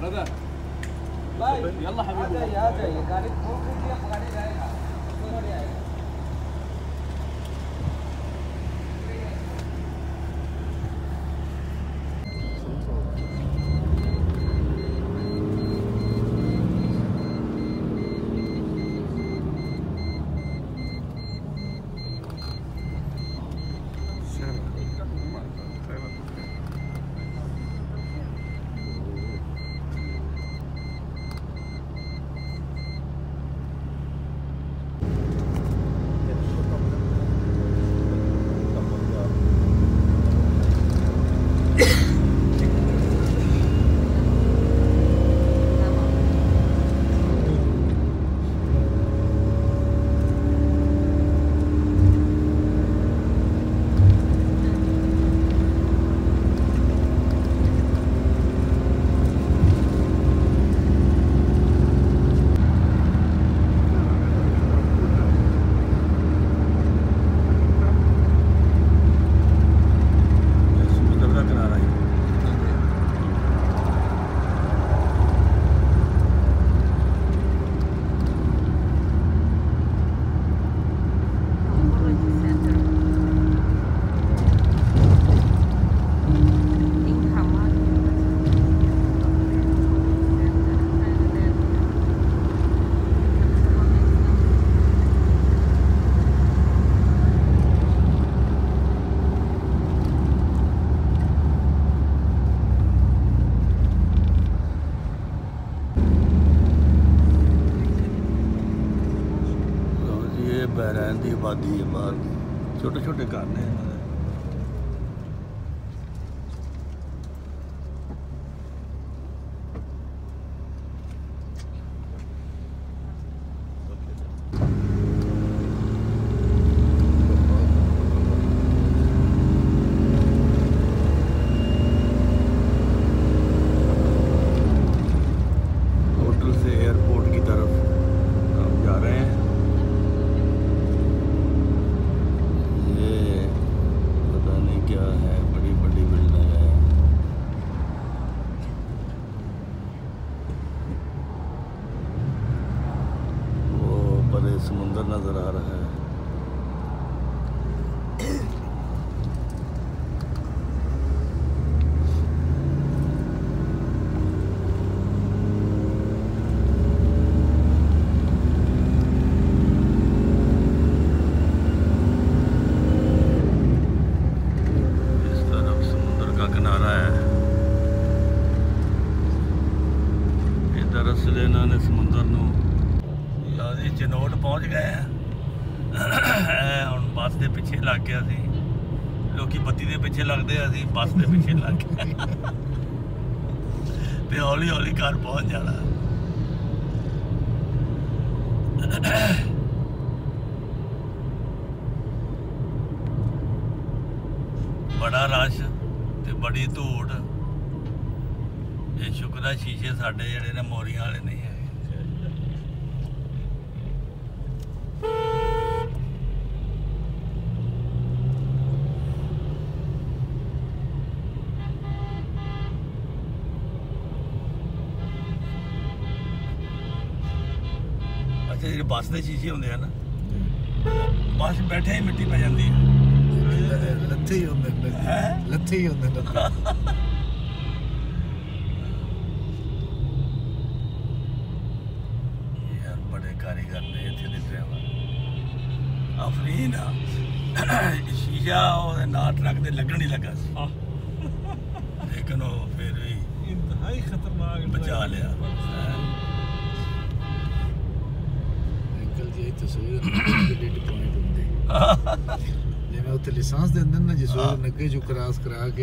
Brother भाई Yalla Habibi आ जाइए गाड़ी खोल के गाड़ी जाएगा कोई नहीं आएगा बहरैन की आबादी है बाहर छोटे छोटे घर ने होटल से एयरपोर्ट की तरफ हम जा रहे हैं। क्या है बड़ी बड़ी बिल्डिंग है। वो बड़े समुंदर नजर आ रहा है। दरअसल इन्होंने समुद्र नूं जी चनोट पहुँच गए हैं। हम बस के पिछे लग गया सी लोग बत्ती के पिछे लगते असी बस के पिछे लग गए तो हौली हौली घर पहुँच जाना। बड़ा रश ते बड़ी धूड़। शुक्र है शीशे साढ़े जेडे ने मोरियां वाले नहीं है। अच्छा जी बस के शीशे होंगे है ना बस बैठे ही मिट्टी पै जाती है। लत्थे ही होंगे लत्थे ही होंगे। कारीगर ने इतने दे ड्राइवर अफरीन शीशा और ना ट्रक दे लगन ही लगा सी लेकिन वो फिर भी इंतहाई खतरनाक बचा लिया। अंकल जी तस्वीर डेट पॉइंट होंगे जिवें उत्थे लाइसेंस देंदे ना जिस नगे जो क्रॉस करा के